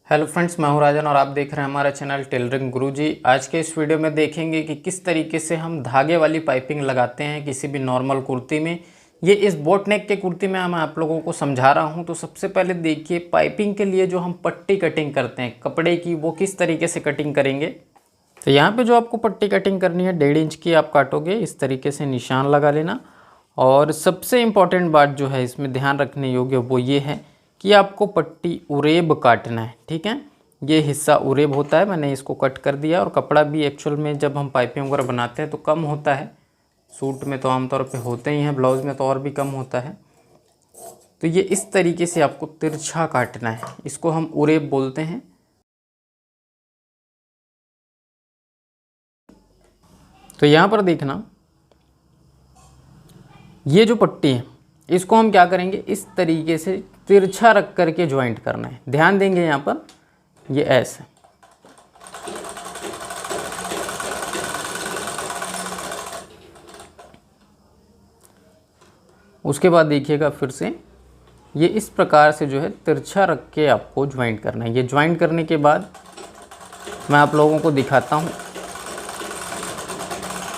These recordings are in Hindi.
हेलो फ्रेंड्स, मैं हूं राजन और आप देख रहे हैं हमारा चैनल टेलरिंग गुरुजी। आज के इस वीडियो में देखेंगे कि किस तरीके से हम धागे वाली पाइपिंग लगाते हैं किसी भी नॉर्मल कुर्ती में। ये इस बोट नेक के कुर्ती में मैं आप लोगों को समझा रहा हूं। तो सबसे पहले देखिए, पाइपिंग के लिए जो हम पट्टी कटिंग करते हैं कपड़े की, वो किस तरीके से कटिंग करेंगे। तो यहाँ पर जो आपको पट्टी कटिंग करनी है 1.5 इंच की आप काटोगे, इस तरीके से निशान लगा लेना। और सबसे इम्पॉर्टेंट बात जो है इसमें ध्यान रखने योग्य वो ये है कि आपको पट्टी उरेब काटना है। ठीक है, ये हिस्सा उरेब होता है, मैंने इसको कट कर दिया। और कपड़ा भी एक्चुअल में जब हम पाइपिंग वगैरह बनाते हैं तो कम होता है, सूट में तो आमतौर पे होते ही हैं, ब्लाउज़ में तो और भी कम होता है। तो ये इस तरीके से आपको तिरछा काटना है, इसको हम उरेब बोलते हैं। तो यहाँ पर देखना, ये जो पट्टी है इसको हम क्या करेंगे, इस तरीके से तिरछा रख करके ज्वाइंट करना है। ध्यान देंगे यहाँ पर, ये ऐसे। उसके बाद देखिएगा फिर से, ये इस प्रकार से जो है तिरछा रख के आपको ज्वाइंट करना है। ये ज्वाइंट करने के बाद मैं आप लोगों को दिखाता हूँ।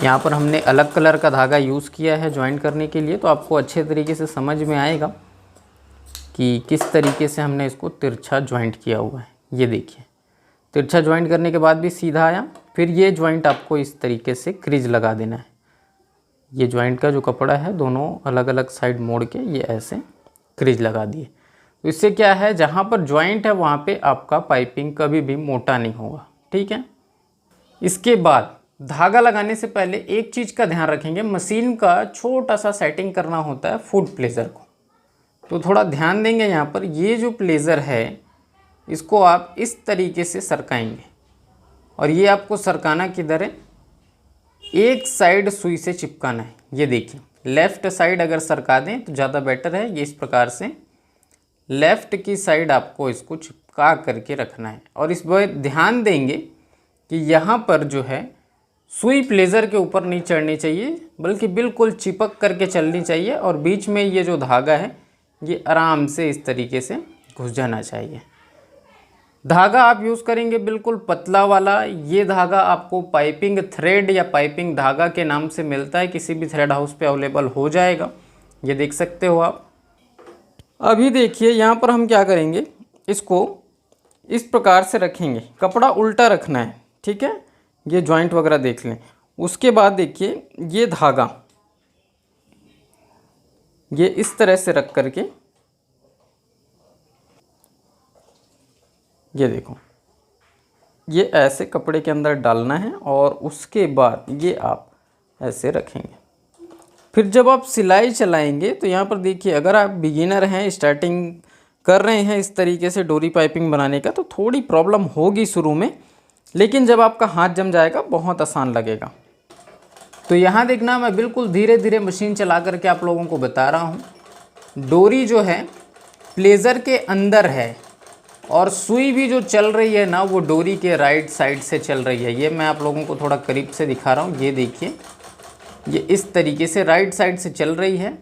यहाँ पर हमने अलग कलर का धागा यूज़ किया है ज्वाइंट करने के लिए, तो आपको अच्छे तरीके से समझ में आएगा कि किस तरीके से हमने इसको तिरछा ज्वाइंट किया हुआ है। ये देखिए, तिरछा ज्वाइंट करने के बाद भी सीधा आया। फिर ये ज्वाइंट आपको इस तरीके से क्रीज लगा देना है। ये ज्वाइंट का जो कपड़ा है दोनों अलग अलग साइड मोड़ के ये ऐसे क्रीज लगा दिए। तो इससे क्या है, जहाँ पर ज्वाइंट है वहाँ पे आपका पाइपिंग कभी भी मोटा नहीं होगा। ठीक है, इसके बाद धागा लगाने से पहले एक चीज़ का ध्यान रखेंगे, मशीन का छोटा सा सेटिंग करना होता है फुट प्लेजर को। तो थोड़ा ध्यान देंगे यहाँ पर, ये जो प्लेजर है इसको आप इस तरीके से सरकाएंगे। और ये आपको सरकाना किधर है, एक साइड सुई से चिपकाना है। ये देखिए, लेफ़्ट साइड अगर सरका दें तो ज़्यादा बेटर है। ये इस प्रकार से लेफ़्ट की साइड आपको इसको चिपका करके रखना है। और इस बार ध्यान देंगे कि यहाँ पर जो है सुई प्लेजर के ऊपर नहीं चढ़नी चाहिए, बल्कि बिल्कुल चिपक करके चलनी चाहिए। और बीच में ये जो धागा है ये आराम से इस तरीके से घुस जाना चाहिए। धागा आप यूज़ करेंगे बिल्कुल पतला वाला। ये धागा आपको पाइपिंग थ्रेड या पाइपिंग धागा के नाम से मिलता है, किसी भी थ्रेड हाउस पे अवेलेबल हो जाएगा। ये देख सकते हो आप। अभी देखिए यहाँ पर हम क्या करेंगे, इसको इस प्रकार से रखेंगे, कपड़ा उल्टा रखना है। ठीक है, ये जॉइंट वगैरह देख लें। उसके बाद देखिए, ये धागा ये इस तरह से रख करके, ये देखो, ये ऐसे कपड़े के अंदर डालना है। और उसके बाद ये आप ऐसे रखेंगे। फिर जब आप सिलाई चलाएंगे तो यहाँ पर देखिए, अगर आप बिगिनर हैं, स्टार्टिंग कर रहे हैं इस तरीके से डोरी पाइपिंग बनाने का, तो थोड़ी प्रॉब्लम होगी शुरू में, लेकिन जब आपका हाथ जम जाएगा बहुत आसान लगेगा। तो यहाँ देखना, मैं बिल्कुल धीरे धीरे मशीन चला करके आप लोगों को बता रहा हूँ। डोरी जो है प्लेजर के अंदर है और सुई भी जो चल रही है ना, वो डोरी के राइट साइड से चल रही है। ये मैं आप लोगों को थोड़ा करीब से दिखा रहा हूँ। ये देखिए, ये इस तरीके से राइट साइड से चल रही है।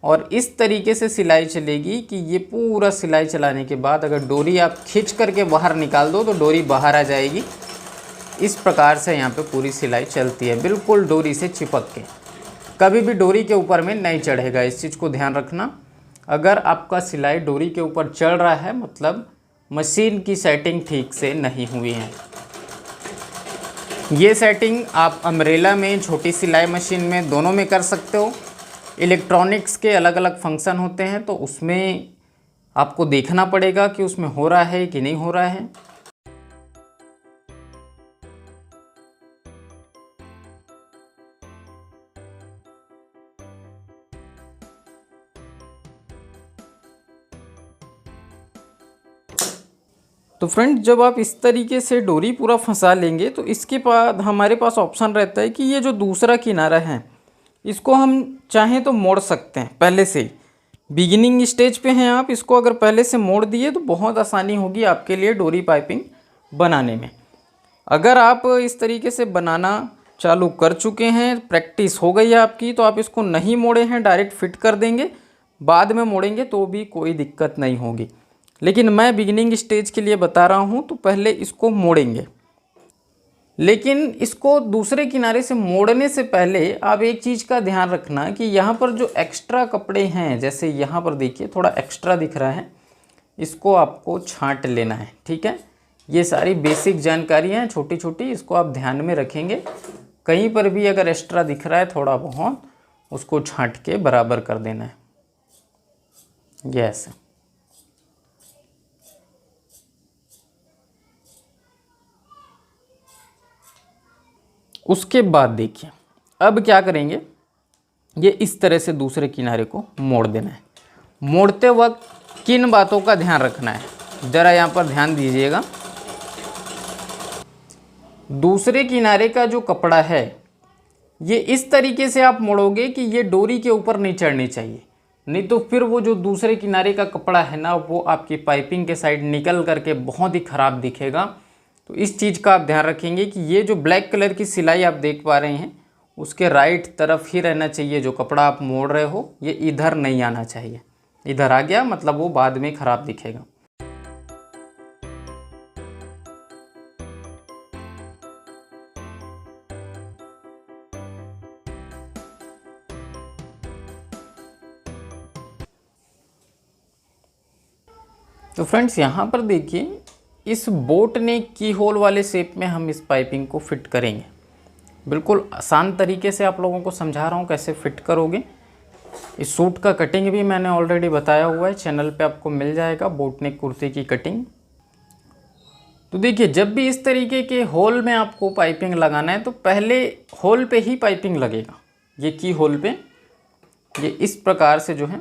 और इस तरीके से सिलाई चलेगी कि ये पूरा सिलाई चलाने के बाद अगर डोरी आप खींच करके बाहर निकाल दो तो डोरी बाहर आ जाएगी। इस प्रकार से यहाँ पे पूरी सिलाई चलती है, बिल्कुल डोरी से चिपक के। कभी भी डोरी के ऊपर में नहीं चढ़ेगा, इस चीज़ को ध्यान रखना। अगर आपका सिलाई डोरी के ऊपर चढ़ रहा है मतलब मशीन की सेटिंग ठीक से नहीं हुई है। ये सेटिंग आप अम्ब्रेला में, छोटी सिलाई मशीन में, दोनों में कर सकते हो। इलेक्ट्रॉनिक्स के अलग अलग फंक्शन होते हैं, तो उसमें आपको देखना पड़ेगा कि उसमें हो रहा है कि नहीं हो रहा है। तो फ्रेंड, जब आप इस तरीके से डोरी पूरा फंसा लेंगे तो इसके बाद हमारे पास ऑप्शन रहता है कि ये जो दूसरा किनारा है इसको हम चाहें तो मोड़ सकते हैं। पहले से ही बिगिनिंग स्टेज पे हैं आप, इसको अगर पहले से मोड़ दिए तो बहुत आसानी होगी आपके लिए डोरी पाइपिंग बनाने में। अगर आप इस तरीके से बनाना चालू कर चुके हैं, प्रैक्टिस हो गई है आपकी, तो आप इसको नहीं मोड़े हैं, डायरेक्ट फिट कर देंगे, बाद में मोड़ेंगे तो भी कोई दिक्कत नहीं होगी। लेकिन मैं बिगिनिंग स्टेज के लिए बता रहा हूँ, तो पहले इसको मोड़ेंगे। लेकिन इसको दूसरे किनारे से मोड़ने से पहले आप एक चीज़ का ध्यान रखना कि यहाँ पर जो एक्स्ट्रा कपड़े हैं, जैसे यहाँ पर देखिए थोड़ा एक्स्ट्रा दिख रहा है, इसको आपको छांट लेना है। ठीक है, ये सारी बेसिक जानकारियाँ हैं छोटी छोटी, इसको आप ध्यान में रखेंगे। कहीं पर भी अगर एक्स्ट्रा दिख रहा है थोड़ा बहुत, उसको छांट के बराबर कर देना है, ये ऐसे। उसके बाद देखिए अब क्या करेंगे, ये इस तरह से दूसरे किनारे को मोड़ देना है। मोड़ते वक्त किन बातों का ध्यान रखना है, ज़रा यहाँ पर ध्यान दीजिएगा। दूसरे किनारे का जो कपड़ा है ये इस तरीके से आप मोड़ोगे कि ये डोरी के ऊपर नहीं चढ़नी चाहिए, नहीं तो फिर वो जो दूसरे किनारे का कपड़ा है ना, वो आपकी पाइपिंग के साइड निकल करके बहुत ही ख़राब दिखेगा। तो इस चीज़ का आप ध्यान रखेंगे कि ये जो ब्लैक कलर की सिलाई आप देख पा रहे हैं, उसके राइट तरफ ही रहना चाहिए। जो कपड़ा आप मोड़ रहे हो ये इधर नहीं आना चाहिए, इधर आ गया मतलब वो बाद में ख़राब दिखेगा। तो फ्रेंड्स यहाँ पर देखिए, इस बोट ने की होल वाले शेप में हम इस पाइपिंग को फिट करेंगे। बिल्कुल आसान तरीके से आप लोगों को समझा रहा हूँ कैसे फिट करोगे। इस सूट का कटिंग भी मैंने ऑलरेडी बताया हुआ है, चैनल पे आपको मिल जाएगा, बोट नेक कुर्ते की कटिंग। तो देखिए जब भी इस तरीके के होल में आपको पाइपिंग लगाना है तो पहले होल पे ही पाइपिंग लगेगा। ये की होल पे ये इस प्रकार से जो है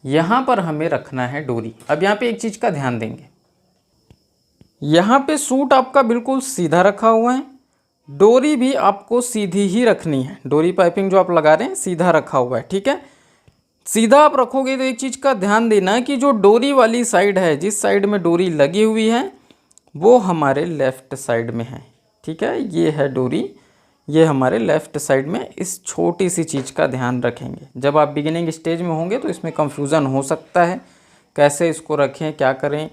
यहाँ पर हमें रखना है डोरी। अब यहाँ पे एक चीज़ का ध्यान देंगे, यहाँ पे सूट आपका बिल्कुल सीधा रखा हुआ है, डोरी भी आपको सीधी ही रखनी है। डोरी पाइपिंग जो आप लगा रहे हैं सीधा रखा हुआ है, ठीक है। सीधा आप रखोगे तो एक चीज़ का ध्यान देना कि जो डोरी वाली साइड है, जिस साइड में डोरी लगी हुई है वो हमारे लेफ़्ट साइड में है, ठीक है। ये है डोरी, ये हमारे लेफ़्ट साइड में। इस छोटी सी चीज़ का ध्यान रखेंगे। जब आप बिगिनिंग स्टेज में होंगे तो इसमें कंफ्यूजन हो सकता है, कैसे इसको रखें क्या करें,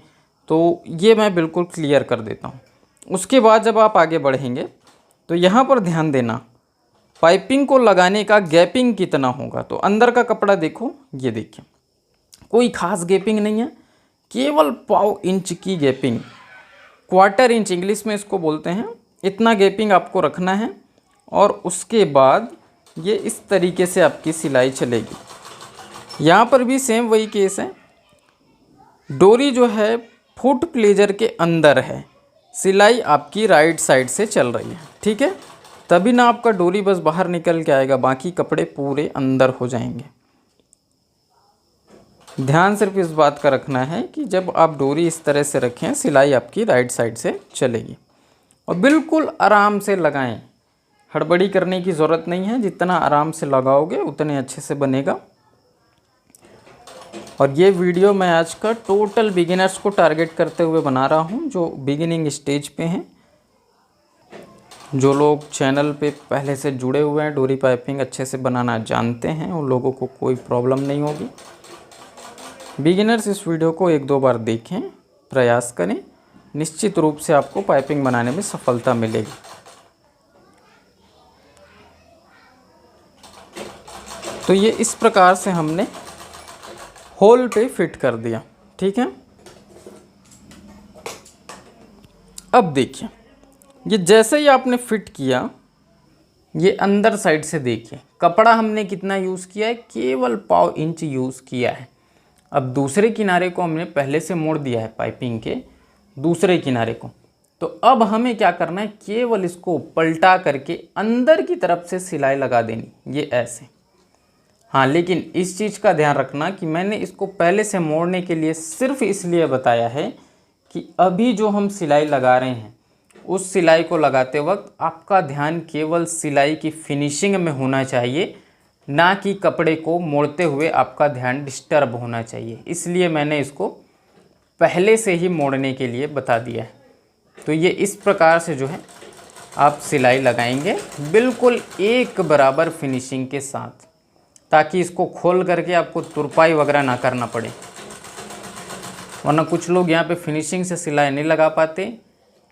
तो ये मैं बिल्कुल क्लियर कर देता हूँ। उसके बाद जब आप आगे बढ़ेंगे तो यहाँ पर ध्यान देना, पाइपिंग को लगाने का गैपिंग कितना होगा। तो अंदर का कपड़ा देखो, ये देखिए कोई ख़ास गैपिंग नहीं है, केवल पाव इंच की गैपिंग, क्वार्टर इंच इंग्लिश में इसको बोलते हैं, इतना गैपिंग आपको रखना है। और उसके बाद ये इस तरीके से आपकी सिलाई चलेगी। यहाँ पर भी सेम वही केस है, डोरी जो है फुट प्लेजर के अंदर है, सिलाई आपकी राइट साइड से चल रही है, ठीक है। तभी ना आपका डोरी बस बाहर निकल के आएगा, बाकी कपड़े पूरे अंदर हो जाएंगे। ध्यान सिर्फ इस बात का रखना है कि जब आप डोरी इस तरह से रखें, सिलाई आपकी राइट साइड से चलेगी। और बिल्कुल आराम से लगाएं, हड़बड़ी करने की ज़रूरत नहीं है, जितना आराम से लगाओगे उतने अच्छे से बनेगा। और ये वीडियो मैं आज का टोटल बिगिनर्स को टारगेट करते हुए बना रहा हूँ, जो बिगिनिंग स्टेज पे हैं। जो लोग चैनल पे पहले से जुड़े हुए हैं, डोरी पाइपिंग अच्छे से बनाना जानते हैं, उन लोगों को कोई प्रॉब्लम नहीं होगी। बिगिनर्स इस वीडियो को 1-2 बार देखें, प्रयास करें, निश्चित रूप से आपको पाइपिंग बनाने में सफलता मिलेगी। तो ये इस प्रकार से हमने होल पे फिट कर दिया, ठीक है। अब देखिए, ये जैसे ही आपने फिट किया, ये अंदर साइड से देखिए कपड़ा हमने कितना यूज़ किया है, केवल पाव इंच यूज़ किया है। अब दूसरे किनारे को हमने पहले से मोड़ दिया है, पाइपिंग के दूसरे किनारे को। तो अब हमें क्या करना है, केवल इसको पलटा करके अंदर की तरफ से सिलाई लगा देनी, ये ऐसे। हाँ, लेकिन इस चीज़ का ध्यान रखना कि मैंने इसको पहले से मोड़ने के लिए सिर्फ इसलिए बताया है कि अभी जो हम सिलाई लगा रहे हैं, उस सिलाई को लगाते वक्त आपका ध्यान केवल सिलाई की फिनिशिंग में होना चाहिए, ना कि कपड़े को मोड़ते हुए आपका ध्यान डिस्टर्ब होना चाहिए। इसलिए मैंने इसको पहले से ही मोड़ने के लिए बता दिया है। तो ये इस प्रकार से जो है आप सिलाई लगाएंगे, बिल्कुल एक बराबर फिनिशिंग के साथ, ताकि इसको खोल करके आपको तुरपाई वगैरह ना करना पड़े। वरना कुछ लोग यहाँ पे फिनिशिंग से सिलाई नहीं लगा पाते,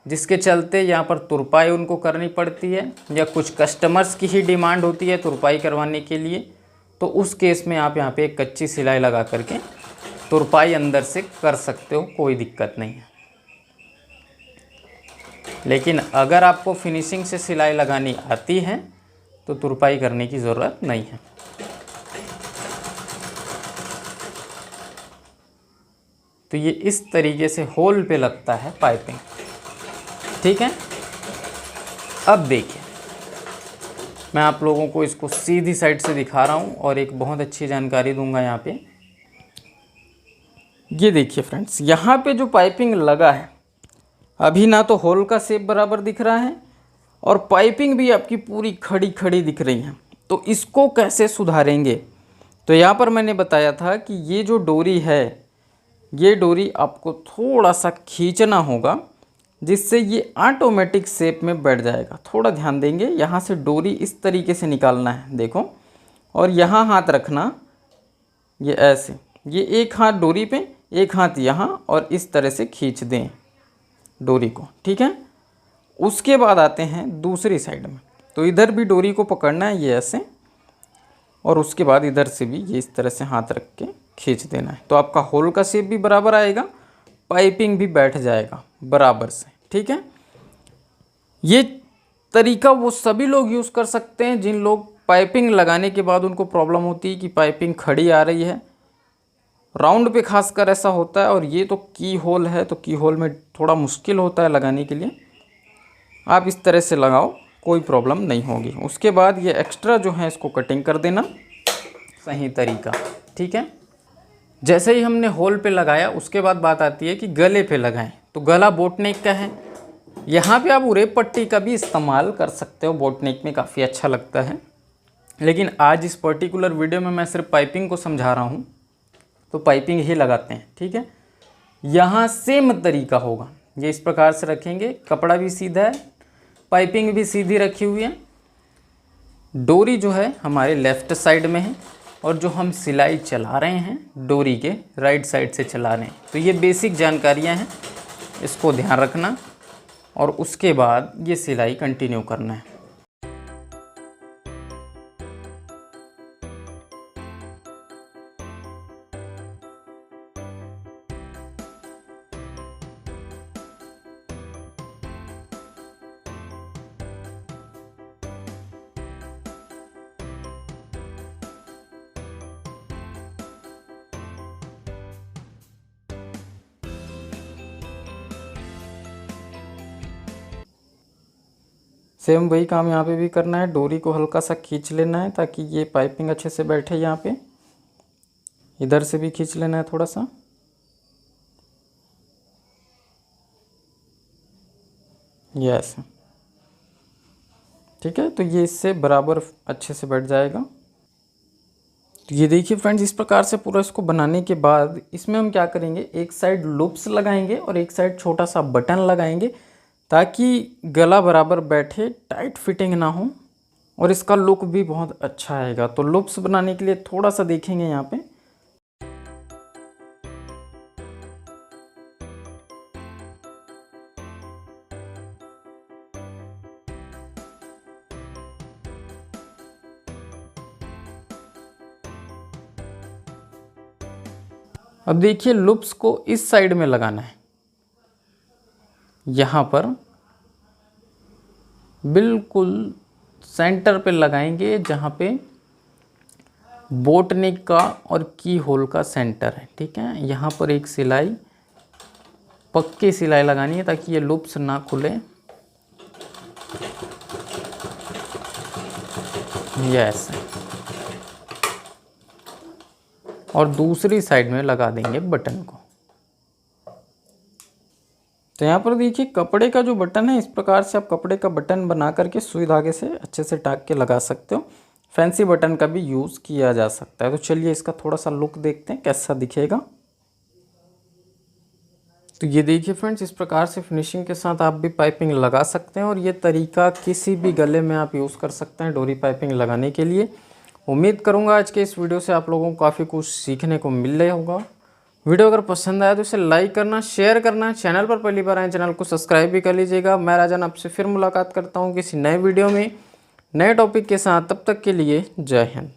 जिसके चलते यहाँ पर तुरपाई उनको करनी पड़ती है, या कुछ कस्टमर्स की ही डिमांड होती है तुरपाई करवाने के लिए, तो उस केस में आप यहाँ पे एक कच्ची सिलाई लगा करके तुरपाई अंदर से कर सकते हो, कोई दिक्कत नहीं है। लेकिन अगर आपको फिनिशिंग से सिलाई लगानी आती है तो तुरपाई करने की ज़रूरत नहीं है। तो ये इस तरीके से होल पे लगता है पाइपिंग, ठीक है। अब देखिए, मैं आप लोगों को इसको सीधी साइड से दिखा रहा हूँ और एक बहुत अच्छी जानकारी दूंगा यहाँ पे। ये देखिए फ्रेंड्स, यहाँ पे जो पाइपिंग लगा है अभी ना तो होल का शेप बराबर दिख रहा है और पाइपिंग भी आपकी पूरी खड़ी खड़ी दिख रही है। तो इसको कैसे सुधारेंगे? तो यहाँ पर मैंने बताया था कि ये जो डोरी है, ये डोरी आपको थोड़ा सा खींचना होगा, जिससे ये ऑटोमेटिक शेप में बैठ जाएगा। थोड़ा ध्यान देंगे, यहाँ से डोरी इस तरीके से निकालना है, देखो, और यहाँ हाथ रखना, ये ऐसे, ये एक हाथ डोरी पे, एक हाथ यहाँ, और इस तरह से खींच दें डोरी को, ठीक है। उसके बाद आते हैं दूसरी साइड में, तो इधर भी डोरी को पकड़ना है, ये ऐसे, और उसके बाद इधर से भी ये इस तरह से हाथ रख के खींच देना है। तो आपका होल का शेप भी बराबर आएगा, पाइपिंग भी बैठ जाएगा बराबर से, ठीक है। ये तरीका वो सभी लोग यूज़ कर सकते हैं जिन लोग पाइपिंग लगाने के बाद उनको प्रॉब्लम होती है कि पाइपिंग खड़ी आ रही है। राउंड पे खासकर ऐसा होता है, और ये तो की होल है, तो की होल में थोड़ा मुश्किल होता है लगाने के लिए। आप इस तरह से लगाओ, कोई प्रॉब्लम नहीं होगी। उसके बाद ये एक्स्ट्रा जो है इसको कटिंग कर देना, सही तरीका, ठीक है। जैसे ही हमने होल पे लगाया, उसके बाद बात आती है कि गले पे लगाएं। तो गला बोट नेक का है, यहाँ पे आप उरेप पट्टी का भी इस्तेमाल कर सकते हो, बोट नेक में काफ़ी अच्छा लगता है। लेकिन आज इस पर्टिकुलर वीडियो में मैं सिर्फ पाइपिंग को समझा रहा हूँ, तो पाइपिंग ही लगाते हैं, ठीक है। यहाँ सेम तरीका होगा, ये इस प्रकार से रखेंगे, कपड़ा भी सीधा है, पाइपिंग भी सीधी रखी हुई है, डोरी जो है हमारे लेफ़्ट साइड में है, और जो हम सिलाई चला रहे हैं डोरी के राइट साइड से चला रहे हैं। तो ये बेसिक जानकारियाँ हैं, इसको ध्यान रखना, और उसके बाद ये सिलाई कंटिन्यू करना है। सेम वही काम यहाँ पे भी करना है, डोरी को हल्का सा खींच लेना है ताकि ये पाइपिंग अच्छे से बैठे। यहाँ पे इधर से भी खींच लेना है थोड़ा सा, ये ऐसे, ठीक है। तो ये इससे बराबर अच्छे से बैठ जाएगा। तो ये देखिए फ्रेंड्स, इस प्रकार से पूरा इसको बनाने के बाद इसमें हम क्या करेंगे, एक साइड लूप्स लगाएंगे और एक साइड छोटा सा बटन लगाएंगे, ताकि गला बराबर बैठे, टाइट फिटिंग ना हो, और इसका लुक भी बहुत अच्छा आएगा। तो लूप्स बनाने के लिए थोड़ा सा देखेंगे यहाँ पे। अब देखिए, लूप्स को इस साइड में लगाना है, यहाँ पर बिल्कुल सेंटर पे लगाएंगे, जहाँ पे बोट नेक का और की होल का सेंटर है, ठीक है। यहाँ पर एक सिलाई, पक्की सिलाई लगानी है ताकि ये लूप्स ना खुले, ये ऐसे, और दूसरी साइड में लगा देंगे बटन को। तो यहाँ पर देखिए, कपड़े का जो बटन है, इस प्रकार से आप कपड़े का बटन बना करके सुई धागे से अच्छे से टाक के लगा सकते हो। फैंसी बटन का भी यूज़ किया जा सकता है। तो चलिए इसका थोड़ा सा लुक देखते हैं कैसा दिखेगा। तो ये देखिए फ्रेंड्स, इस प्रकार से फिनिशिंग के साथ आप भी पाइपिंग लगा सकते हैं, और ये तरीका किसी भी गले में आप यूज़ कर सकते हैं डोरी पाइपिंग लगाने के लिए। उम्मीद करूँगा आज के इस वीडियो से आप लोगों को काफ़ी कुछ सीखने को मिल रहा होगा। वीडियो अगर पसंद आया तो इसे लाइक करना, शेयर करना, चैनल पर पहली बार आए चैनल को सब्सक्राइब भी कर लीजिएगा। मैं राजन आपसे फिर मुलाकात करता हूँ किसी नए वीडियो में नए टॉपिक के साथ। तब तक के लिए जय हिंद।